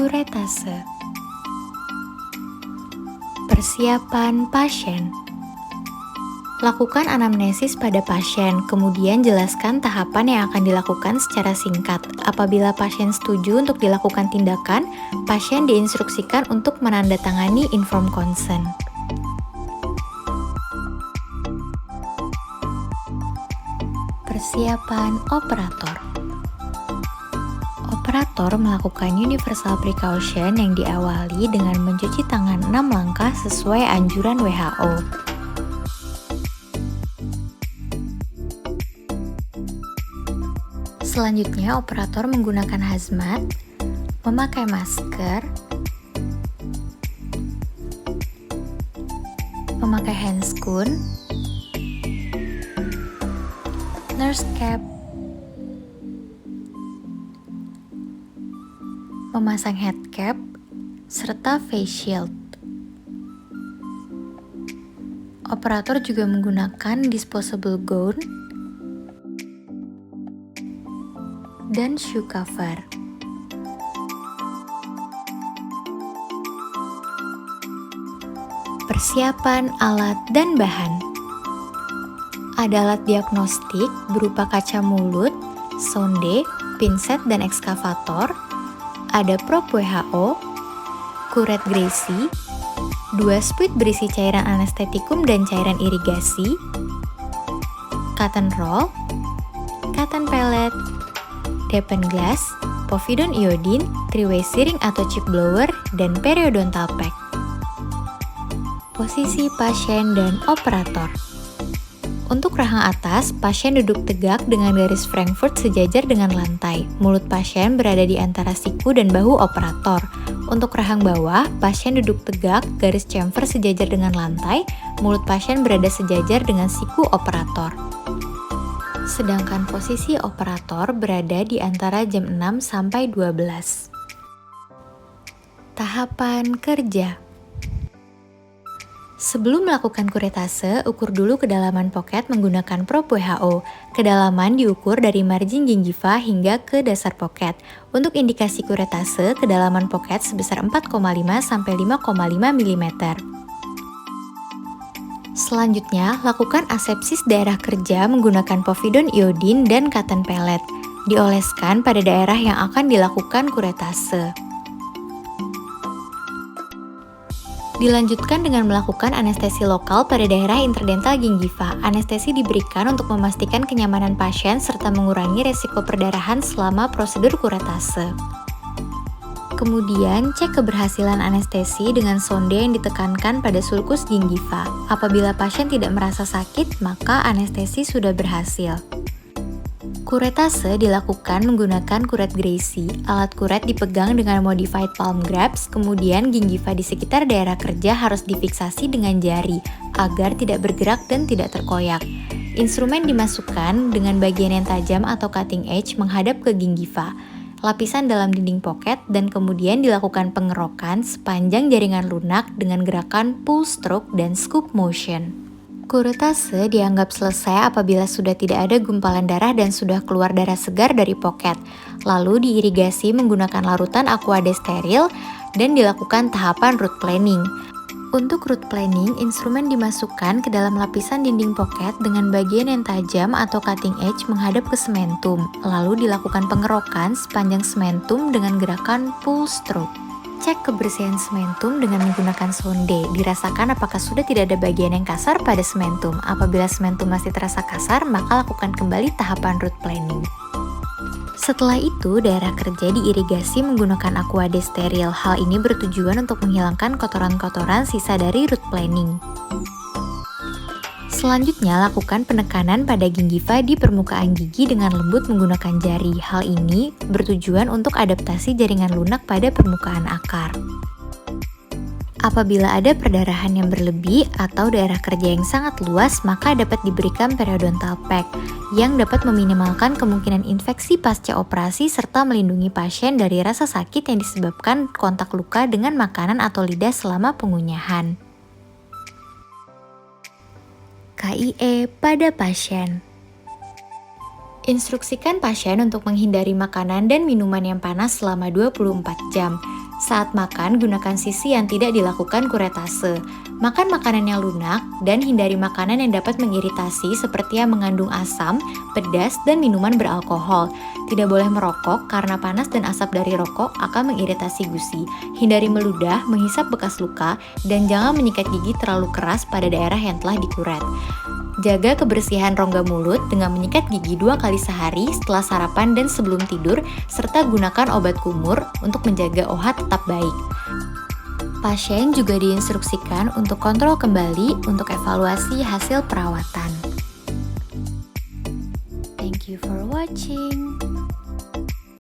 Kuretase. Persiapan pasien. Lakukan anamnesis pada pasien, kemudian jelaskan tahapan yang akan dilakukan secara singkat. Apabila pasien setuju untuk dilakukan tindakan, pasien diinstruksikan untuk menandatangani inform consent. Persiapan operator. Operator melakukan universal precaution yang diawali dengan mencuci tangan 6 langkah sesuai anjuran WHO. Selanjutnya, operator menggunakan hazmat, memakai masker, memakai handscoon, nurse cap, memasang head cap, serta face shield. Operator juga menggunakan disposable gown dan shoe cover. Persiapan alat dan bahan. Ada alat diagnostik berupa kaca mulut, sonde, pinset dan ekskavator. Ada prop WHO, kuret Gracie, 2 spuit berisi cairan anestetikum dan cairan irigasi, cotton roll, cotton pellet, depen glass, povidone iodine, 3-way syringe atau chip blower, dan periodontal pack. Posisi pasien dan operator. Untuk rahang atas, pasien duduk tegak dengan garis Frankfurt sejajar dengan lantai. Mulut pasien berada di antara siku dan bahu operator. Untuk rahang bawah, pasien duduk tegak, garis chamfer sejajar dengan lantai. Mulut pasien berada sejajar dengan siku operator. Sedangkan posisi operator berada di antara jam 6 sampai 12. Tahapan kerja. Sebelum melakukan kuretase, ukur dulu kedalaman poket menggunakan prop WHO. Kedalaman diukur dari margin gingiva hingga ke dasar poket. Untuk indikasi kuretase, kedalaman poket sebesar 4,5 sampai 5,5 mm. Selanjutnya, lakukan asepsis daerah kerja menggunakan povidone iodine dan cotton pellet. Dioleskan pada daerah yang akan dilakukan kuretase. Dilanjutkan dengan melakukan anestesi lokal pada daerah interdental gingiva. Anestesi diberikan untuk memastikan kenyamanan pasien serta mengurangi resiko perdarahan selama prosedur kuretase. Kemudian, cek keberhasilan anestesi dengan sonde yang ditekankan pada sulcus gingiva. Apabila pasien tidak merasa sakit, maka anestesi sudah berhasil. Kuretase dilakukan menggunakan kuret Gracie. Alat kuret dipegang dengan modified palm grabs, kemudian gingiva di sekitar daerah kerja harus difiksasi dengan jari agar tidak bergerak dan tidak terkoyak. Instrumen dimasukkan dengan bagian yang tajam atau cutting edge menghadap ke gingiva, lapisan dalam dinding poket, dan kemudian dilakukan pengerokan sepanjang jaringan lunak dengan gerakan pull stroke dan scoop motion. Kuretase dianggap selesai apabila sudah tidak ada gumpalan darah dan sudah keluar darah segar dari poket. Lalu diirigasi menggunakan larutan aquade steril dan dilakukan tahapan root planing. Untuk root planing, instrumen dimasukkan ke dalam lapisan dinding poket dengan bagian yang tajam atau cutting edge menghadap ke sementum. Lalu dilakukan pengerokan sepanjang sementum dengan gerakan pull stroke. Cek kebersihan sementum dengan menggunakan sonde. Dirasakan apakah sudah tidak ada bagian yang kasar pada sementum. Apabila sementum masih terasa kasar, maka lakukan kembali tahapan root planing. Setelah itu, daerah kerja diirigasi menggunakan aquade steril. Hal ini bertujuan untuk menghilangkan kotoran-kotoran sisa dari root planing. Selanjutnya, lakukan penekanan pada gingiva di permukaan gigi dengan lembut menggunakan jari. Hal ini bertujuan untuk adaptasi jaringan lunak pada permukaan akar. Apabila ada perdarahan yang berlebih atau daerah kerja yang sangat luas, maka dapat diberikan periodontal pack yang dapat meminimalkan kemungkinan infeksi pasca operasi serta melindungi pasien dari rasa sakit yang disebabkan kontak luka dengan makanan atau lidah selama pengunyahan. KIE pada pasien. Instruksikan pasien untuk menghindari makanan dan minuman yang panas selama 24 jam. Saat makan, gunakan sisi yang tidak dilakukan kuretase. Makan makanan yang lunak dan hindari makanan yang dapat mengiritasi seperti yang mengandung asam, pedas, dan minuman beralkohol. Tidak boleh merokok karena panas dan asap dari rokok akan mengiritasi gusi. Hindari meludah, menghisap bekas luka, dan jangan menyikat gigi terlalu keras pada daerah yang telah dikuret. Jaga kebersihan rongga mulut dengan menyikat gigi 2 kali sehari setelah sarapan dan sebelum tidur, serta gunakan obat kumur untuk menjaga OH tetap baik. Pasien juga diinstruksikan untuk kontrol kembali untuk evaluasi hasil perawatan. Thank you for watching.